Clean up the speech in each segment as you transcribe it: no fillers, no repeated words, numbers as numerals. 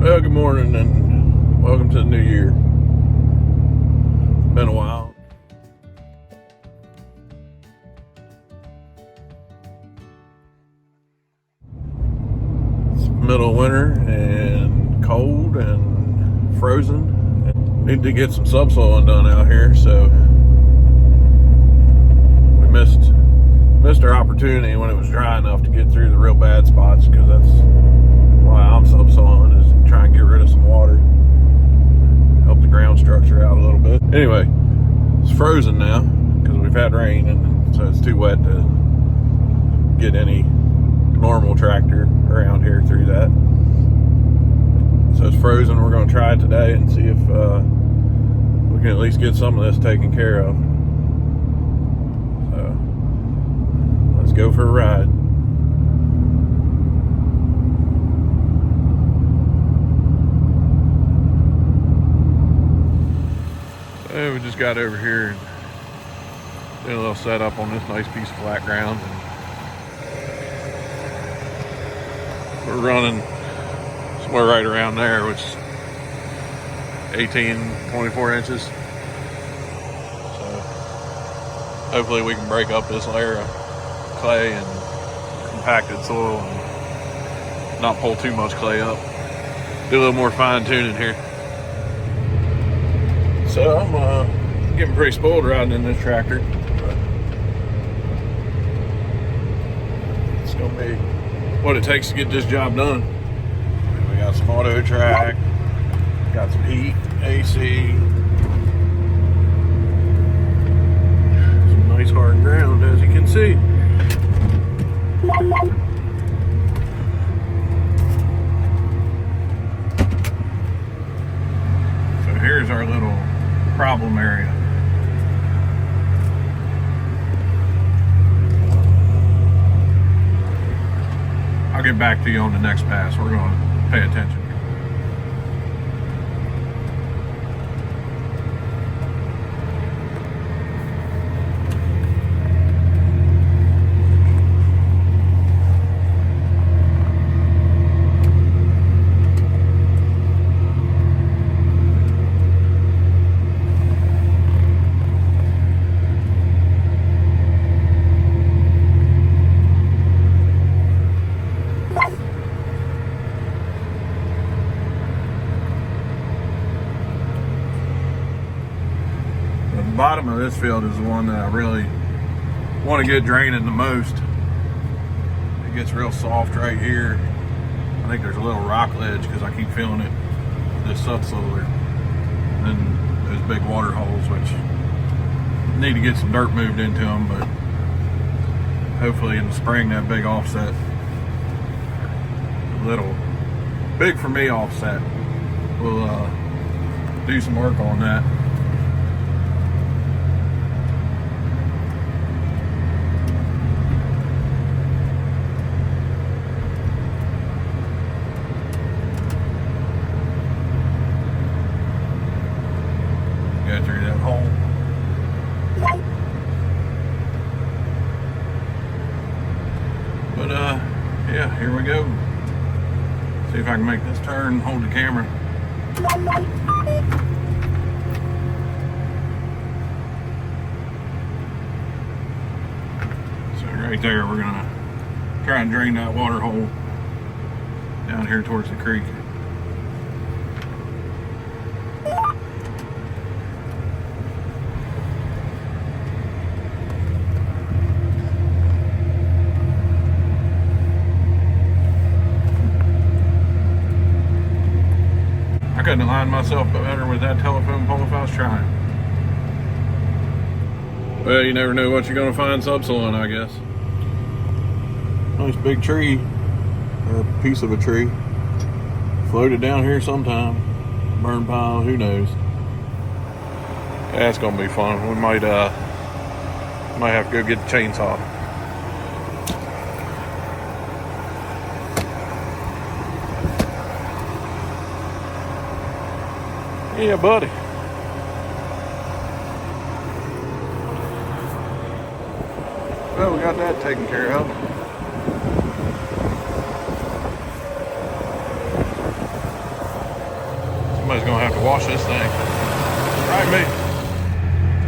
Well, good morning and welcome to the new year. Been a while. It's middle of winter and cold and frozen. Need to get some subsoiling done out here, so we missed our opportunity when it was dry enough to get through the real bad spots, because that's why I'm subsoiling, is try and get rid of some water, help the ground structure out a little bit. Anyway, it's frozen now because we've had rain, and so it's too wet to get any normal tractor around here through that. So it's frozen. We're going to try it today and see if we can at least get some of this taken care of. So let's go for a ride. We just got over here and did a little setup on this nice piece of flat ground, and we're running somewhere right around there, which is 24 inches. So hopefully we can break up this layer of clay and compacted soil and not pull too much clay up. Do a little more fine tuning here. So I'm getting pretty spoiled riding in this tractor, but it's gonna be what it takes to get this job done. We got some auto track, got some heat, AC, some nice hard ground, as you can see. So here's our little problem area. I'll get back to you on the next pass. We're going to pay attention. The bottom of this field is the one that I really want to get draining the most. It gets real soft right here. I think there's a little rock ledge because I keep feeling it with this subsoiler. And then those big water holes, which need to get some dirt moved into them, but hopefully in the spring that big offset, a little big for me offset, we'll do some work on that. Go through that hole. But yeah, here we go. See if I can make this turn and hold the camera. So right there, we're gonna try and drain that water hole down here towards the creek. I couldn't align myself better with that telephone pole if I was trying. Well, you never know what you're going to find subsoiling, I guess. Nice big tree, or a piece of a tree. Floated down here sometime. Burn pile, who knows. That's going to be fun. We might have to go get the chainsaw. Yeah, buddy. Well, we got that taken care of. Somebody's gonna have to wash this thing. Right, me.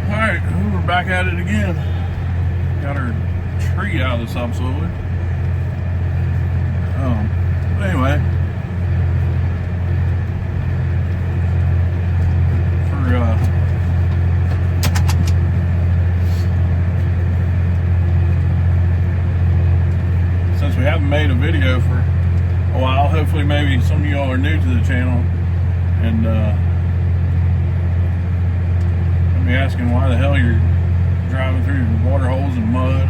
All right, we're back at it again. Got our tree out of the subsoil. But anyway, since we haven't made a video for a while, hopefully maybe some of y'all are new to the channel and be asking why the hell you're driving through water holes and mud,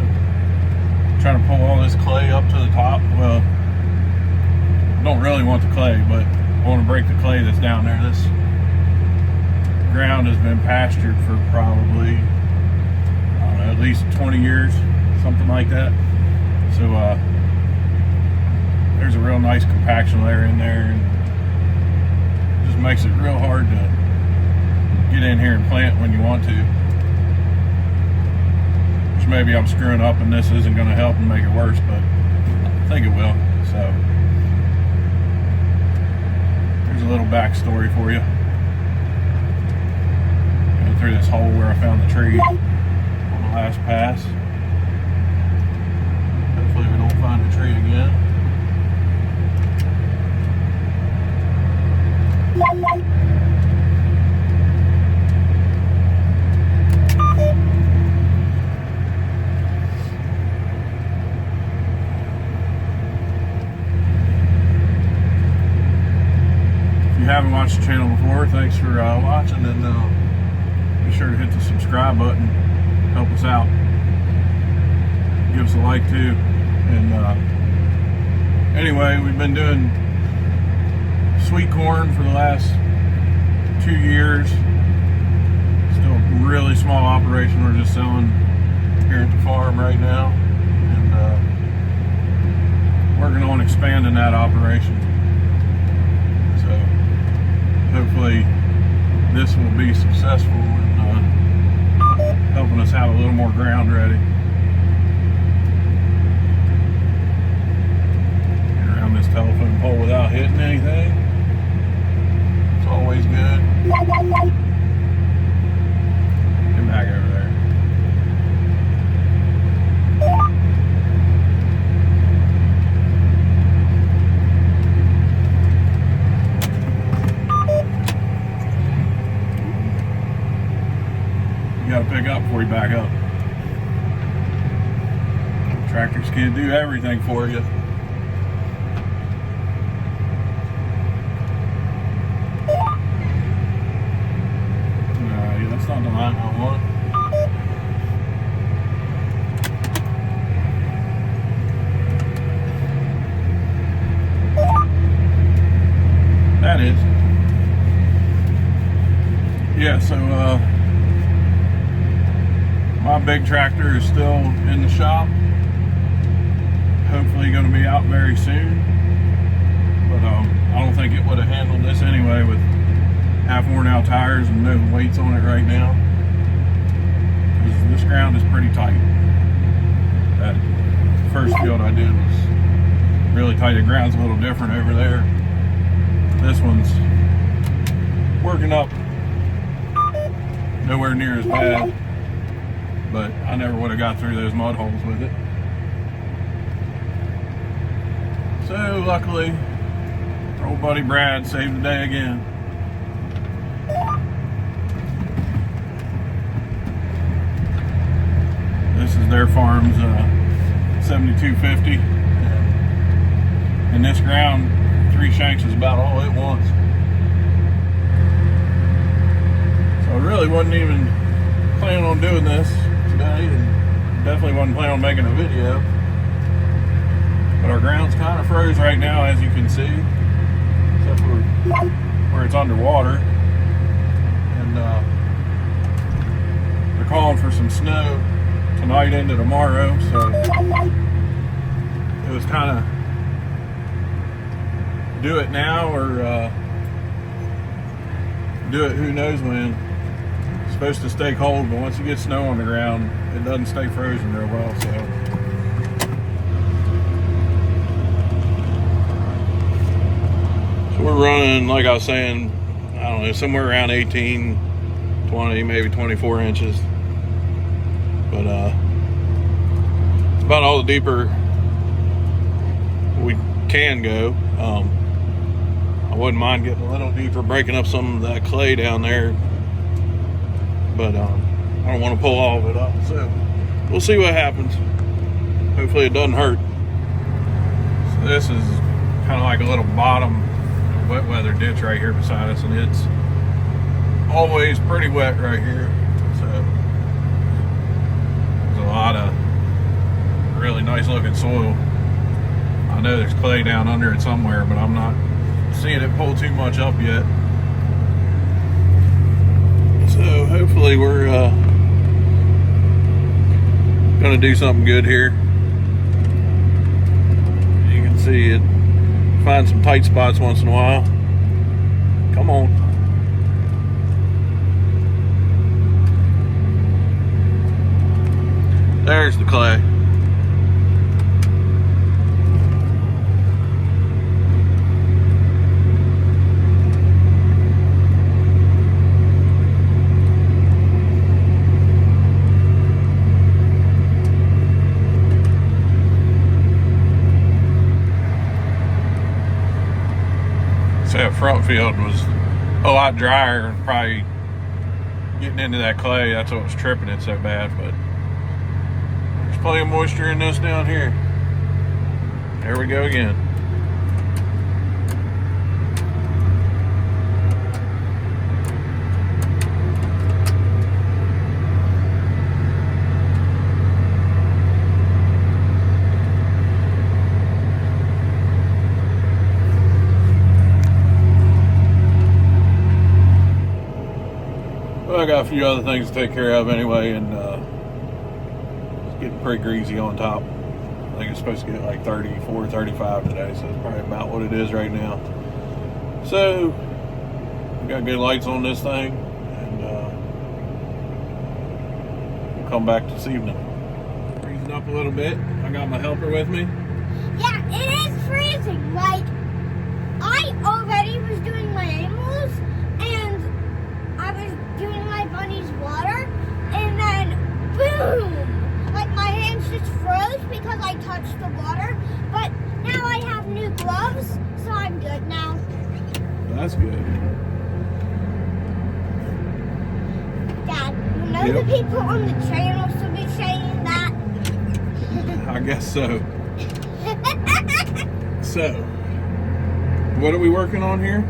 trying to pull all this clay up to the top. Well, I don't really want the clay, but I want to break the clay that's down there. This ground has been pastured for probably, I don't know, at least 20 years, something like that. So there's a real nice compaction layer in there, and it just makes it real hard to get in here and plant when you want to. Which maybe I'm screwing up and this isn't going to help and make it worse, but I think it will. So here's a little backstory for you. Going through this hole where I found the tree on the last pass. Hopefully we don't find the tree again. If you haven't watched the channel before, thanks for watching, and be sure to hit the subscribe button, help us out, give us a like too. And anyway, we've been doing sweet corn for the last 2 years. Still a really small operation. We're just selling here at the farm right now, and working on expanding that operation. So hopefully this will be successful in helping us have a little more ground ready. Get around this telephone pole without hitting anything. It's always good. Get back over there. You gotta pick up before you back up. Tractors can't do everything for you. That's not the line I want. That is. Yeah, so my big tractor is still in the shop. Hopefully going to be out very soon. But I don't think it would have handled this anyway with half worn out tires and no weights on it right now. This ground is pretty tight. That first field I did was really tight. The ground's a little different over there. This one's working up, nowhere near as bad, but I never would have got through those mud holes with it. So luckily, our old buddy Brad saved the day again. This is their farm's 7250, and this ground, 3 shanks is about all it wants. So I really wasn't even planning on doing this today, and definitely wasn't planning on making a video. But our ground's kind of froze right now, as you can see, except for where it's underwater. And they're calling for some snow tonight into tomorrow, so it was kind of do it now or do it who knows when. It's supposed to stay cold, but once you get snow on the ground, it doesn't stay frozen real well. So we're running, like I was saying, I don't know, somewhere around 18, 20, maybe 24 inches. But it's about all the deeper we can go. I wouldn't mind getting a little deeper, breaking up some of that clay down there, but I don't want to pull all of it up, so we'll see what happens. Hopefully it doesn't hurt. So this is kind of like a little bottom wet weather ditch right here beside us, and it's always pretty wet right here, so there's a lot of really nice looking soil. I know there's clay down under it somewhere, but I'm not seeing it pull too much up yet. So hopefully we're gonna do something good here. You can see it, find some tight spots once in a while. Come on. There's the clay. That front field was a lot drier, and probably getting into that clay, that's what was tripping it so bad. But there's plenty of moisture in this down here. There we go again. I got a few other things to take care of anyway, and it's getting pretty greasy on top. I think it's supposed to get like 34, 35 today, so it's probably about what it is right now. So, we got good lights on this thing, and we'll come back this evening. Freezing up a little bit. I got my helper with me. Yeah, it is freezing. Like, I already was doing my animals, and I was doing my bunny's water, and then boom! Like, my hands just froze because I touched the water. But now I have new gloves, so I'm good now. That's good. Dad, you know the people on the channel should be saying that? I guess so. So, what are we working on here?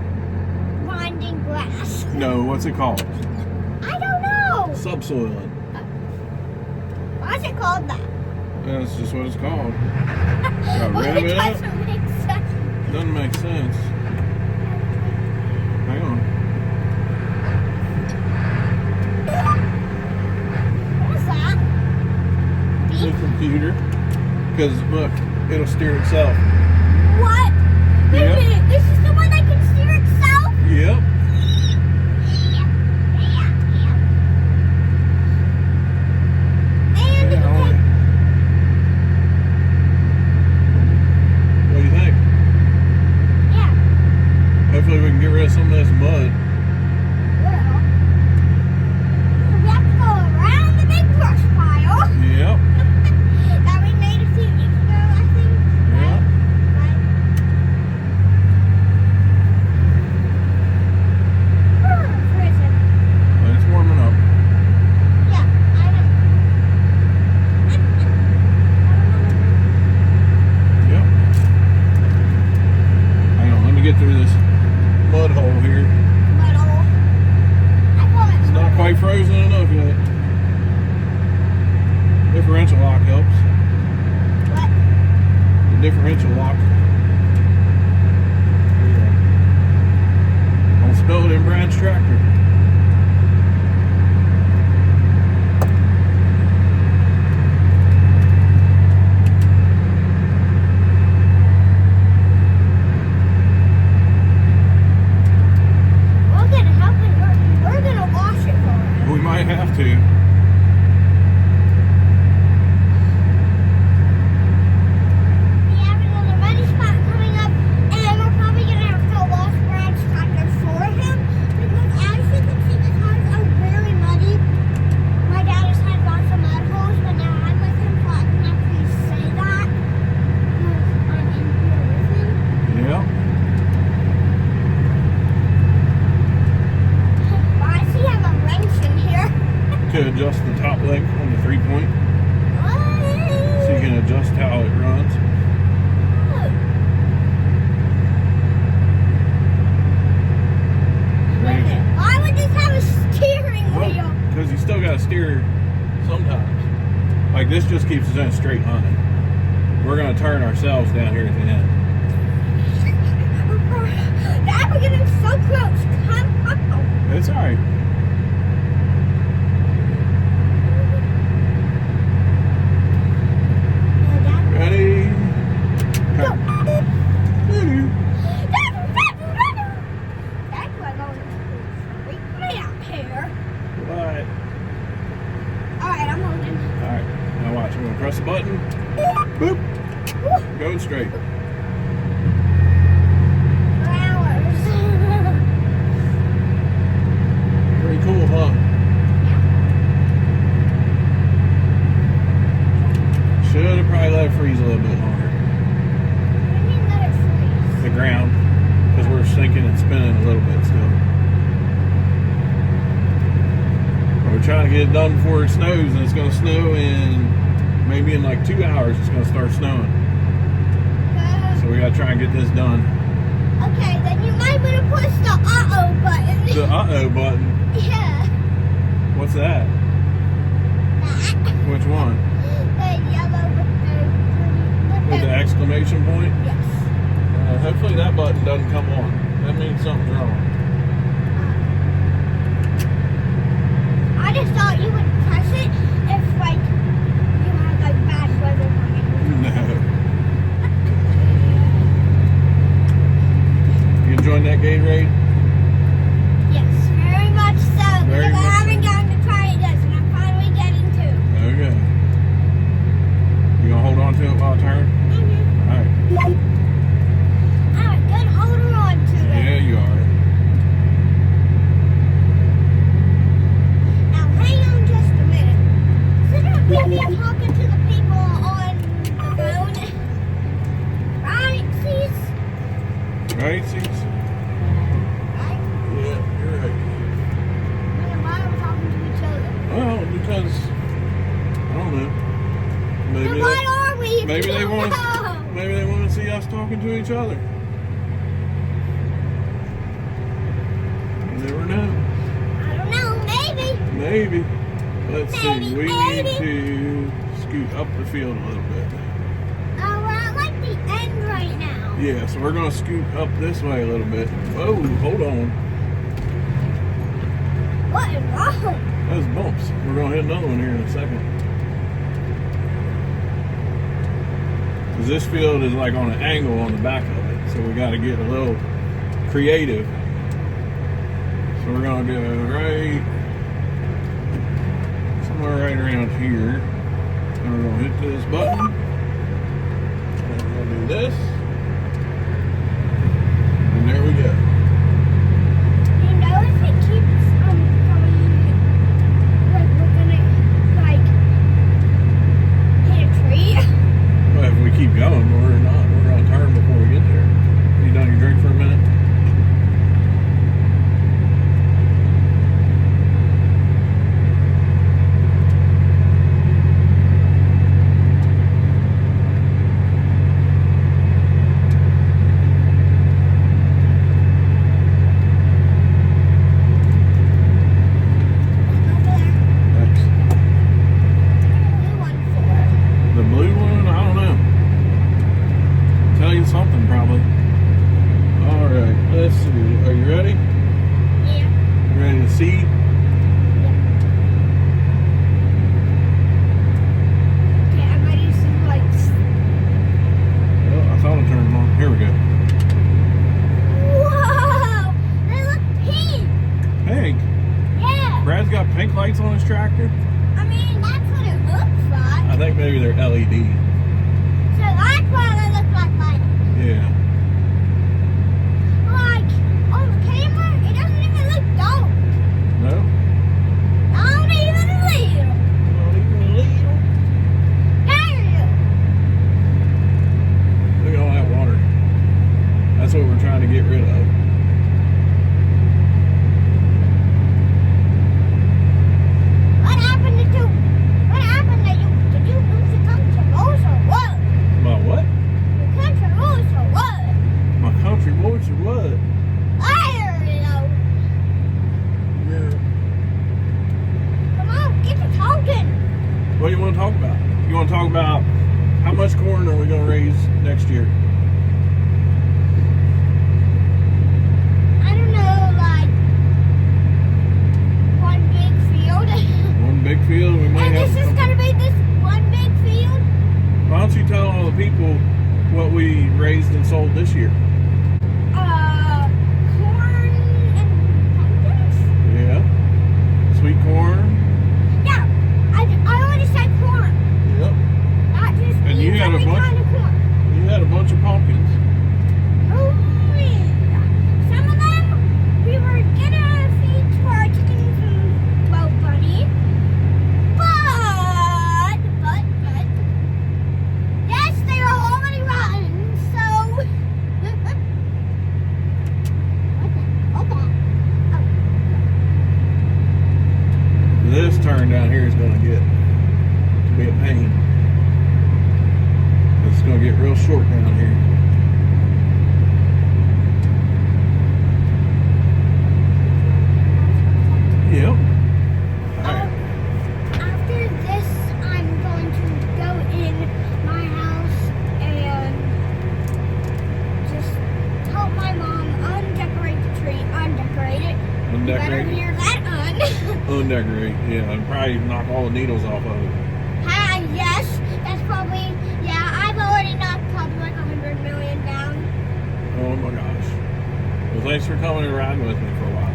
Grinding grass. No, what's it called? I don't know. Subsoiling. Why is it called that? That's just what it's called. Well, Got rid of it it up. doesn't make sense. Doesn't make sense. Hang on. What is that? The Beep? computer. Because look, it'll steer itself. What? Wait a Yep. minute. This is the one that can steer itself? Yep. And it Yeah, can... what do you think? Yeah. Hopefully we can get rid of some of this mud. Well, we have to go around the big brush pile Yep. that we made a few weeks ago, I think. Yeah. Right? Prison. But it's warming up. Yeah, I know. Yep. Hang on, let me get through this mud hole here. Little. I call it It's not quite frozen enough yet. Differential lock helps. what? The differential lock. There you go. Don't spill it in Brad's tractor. We're gonna help it. We're gonna wash it for it. We might have to. Do you have another money spot? to adjust the top length on the 3-point, so you What? can adjust how it runs. Why would this have a steering wheel? Because you still got to steer sometimes. Like this just keeps us in a straight line. We're going to turn ourselves down here at the end. Dad, we're getting so close. Come on. It's alright. Ready? Go. Woo. That's why I'm going to freak out here. What? Alright, I'm holding. Alright, now watch. I'm going to press the button. Boop. Going straight. Flowers. Pretty cool, huh? Should have probably let it freeze a little bit longer. What do you mean let it freeze? The ground, because we're sinking and spinning a little bit still. We're trying to get it done before it snows, and it's going to snow in maybe in like 2 hours. It's going to start snowing, so we got to try and get this done. Okay, then you might want to push the uh-oh button. The uh-oh button. Yeah. What's that? That. Which one? The yellow With the exclamation point? Yes. Hopefully that button doesn't come on. That means something's wrong. I just thought you would press it if, like, you had, like, bad weather coming. No. You enjoying that Gatorade? Yes, very much so. Very Because I much haven't gotten to try it yet, and I'm finally getting to. Okay. You gonna hold on to it while I turn? Mm-hmm. Alright. I'm a good holder on to it. Yeah, you are. Now, hang on just a minute. Shouldn't we be talking to the people on the road? Right, sis? Right, Cease? Right? Yeah, you're right. Then why are we talking to each other? Well, because I don't know. Then why are we? Maybe they want No. maybe they want to see us talking to each other. You never know. I don't know, maybe. Maybe. Let's Maybe, see. We maybe. need to scoot up the field a little bit. Oh, we're at like the end right now. Yeah, so we're gonna scoot up this way a little bit. Whoa, hold on. What is wrong? Those bumps. We're gonna hit another one here in a second. Cause this field is like on an angle on the back of it, so we got to get a little creative. So we're gonna go right somewhere right around here, and we're gonna hit this button, and we're gonna do this, and there we go. You know, if it keeps going, like we're gonna like hit a tree. Well, if we keep going, we're not. We're gonna turn before we get there. You done your drink for a minute? Thanks. Blue one for. The blue one? I don't know. Tell you something probably. All right. Let's see. Are you ready? Yeah. You ready to see? Okay, I'm ready to see lights. Well, I thought it turned on. Here we go. Whoa! They look pink. Pink. Yeah. Brad's got pink lights on his tractor. I mean, that's what it looks like. I think maybe they're LED. So that's why they look like lights. Yeah. Like, on the camera, it doesn't even look dark. No? Not even a little. Not even a little. Damn. Look at all that water. That's what we're trying to get rid of. What happened Better undecorate. hear that Undecorate, yeah, and probably knock all the needles off of it. Hi, yes, that's probably, yeah, I've already knocked probably like 100 million down. Oh my gosh. Well, thanks for coming and riding with me for a while.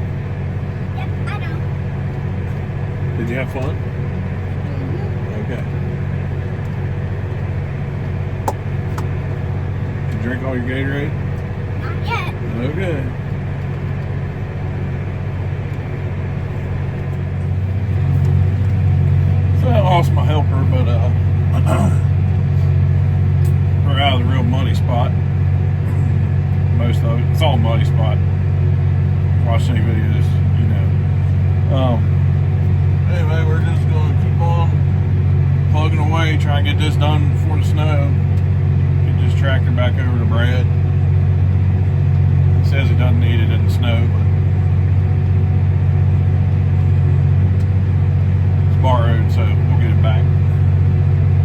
Yep, I know. Did you have fun? Mm-hmm. Okay. Did you drink all your Gatorade? Not yet. Okay. So I lost my helper, but we're out of the real muddy spot. Most of it. It's all muddy spot. Watch any videos, you know. Anyway, we're just going to keep on plugging away, try and get this done before the snow. Get this tractor back over to Brad. He says he doesn't need it in the snow, but it's borrowed, so we'll get it back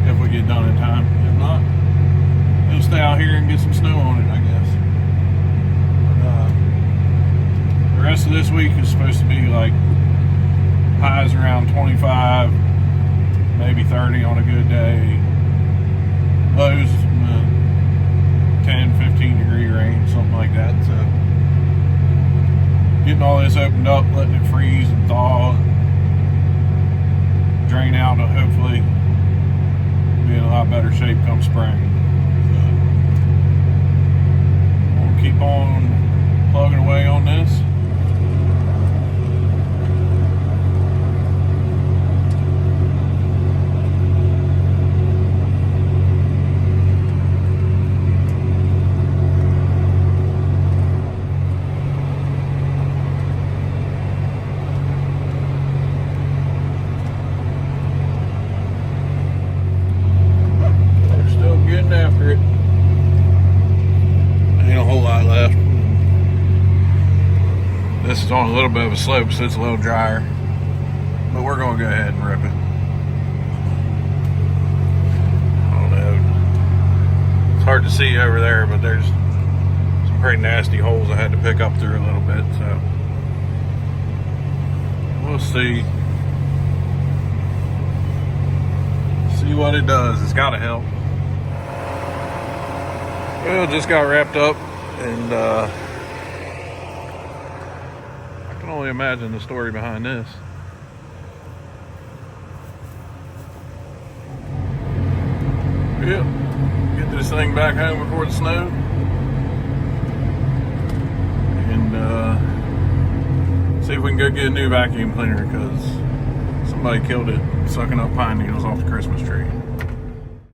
if we get done in time. If not, it'll stay out here and get some snow on it, I guess. The rest of this week is supposed to be like highs around 25, maybe 30 on a good day. Lows 10, 15 degree range, something like that. So getting all this opened up, letting it freeze and thaw, drain out, and hopefully be in a lot better shape come spring. So we'll keep on plugging away on this. After it. Ain't a whole lot left. This is on a little bit of a slope, so it's a little drier. But we're going to go ahead and rip it. I don't know. It's hard to see over there, but there's some pretty nasty holes I had to pick up through a little bit, so we'll see. See what it does. It's got to help. Well, just got wrapped up, and I can only imagine the story behind this. Yeah, get this thing back home before the snow, and see if we can go get a new vacuum cleaner, because somebody killed it sucking up pine needles off the Christmas tree.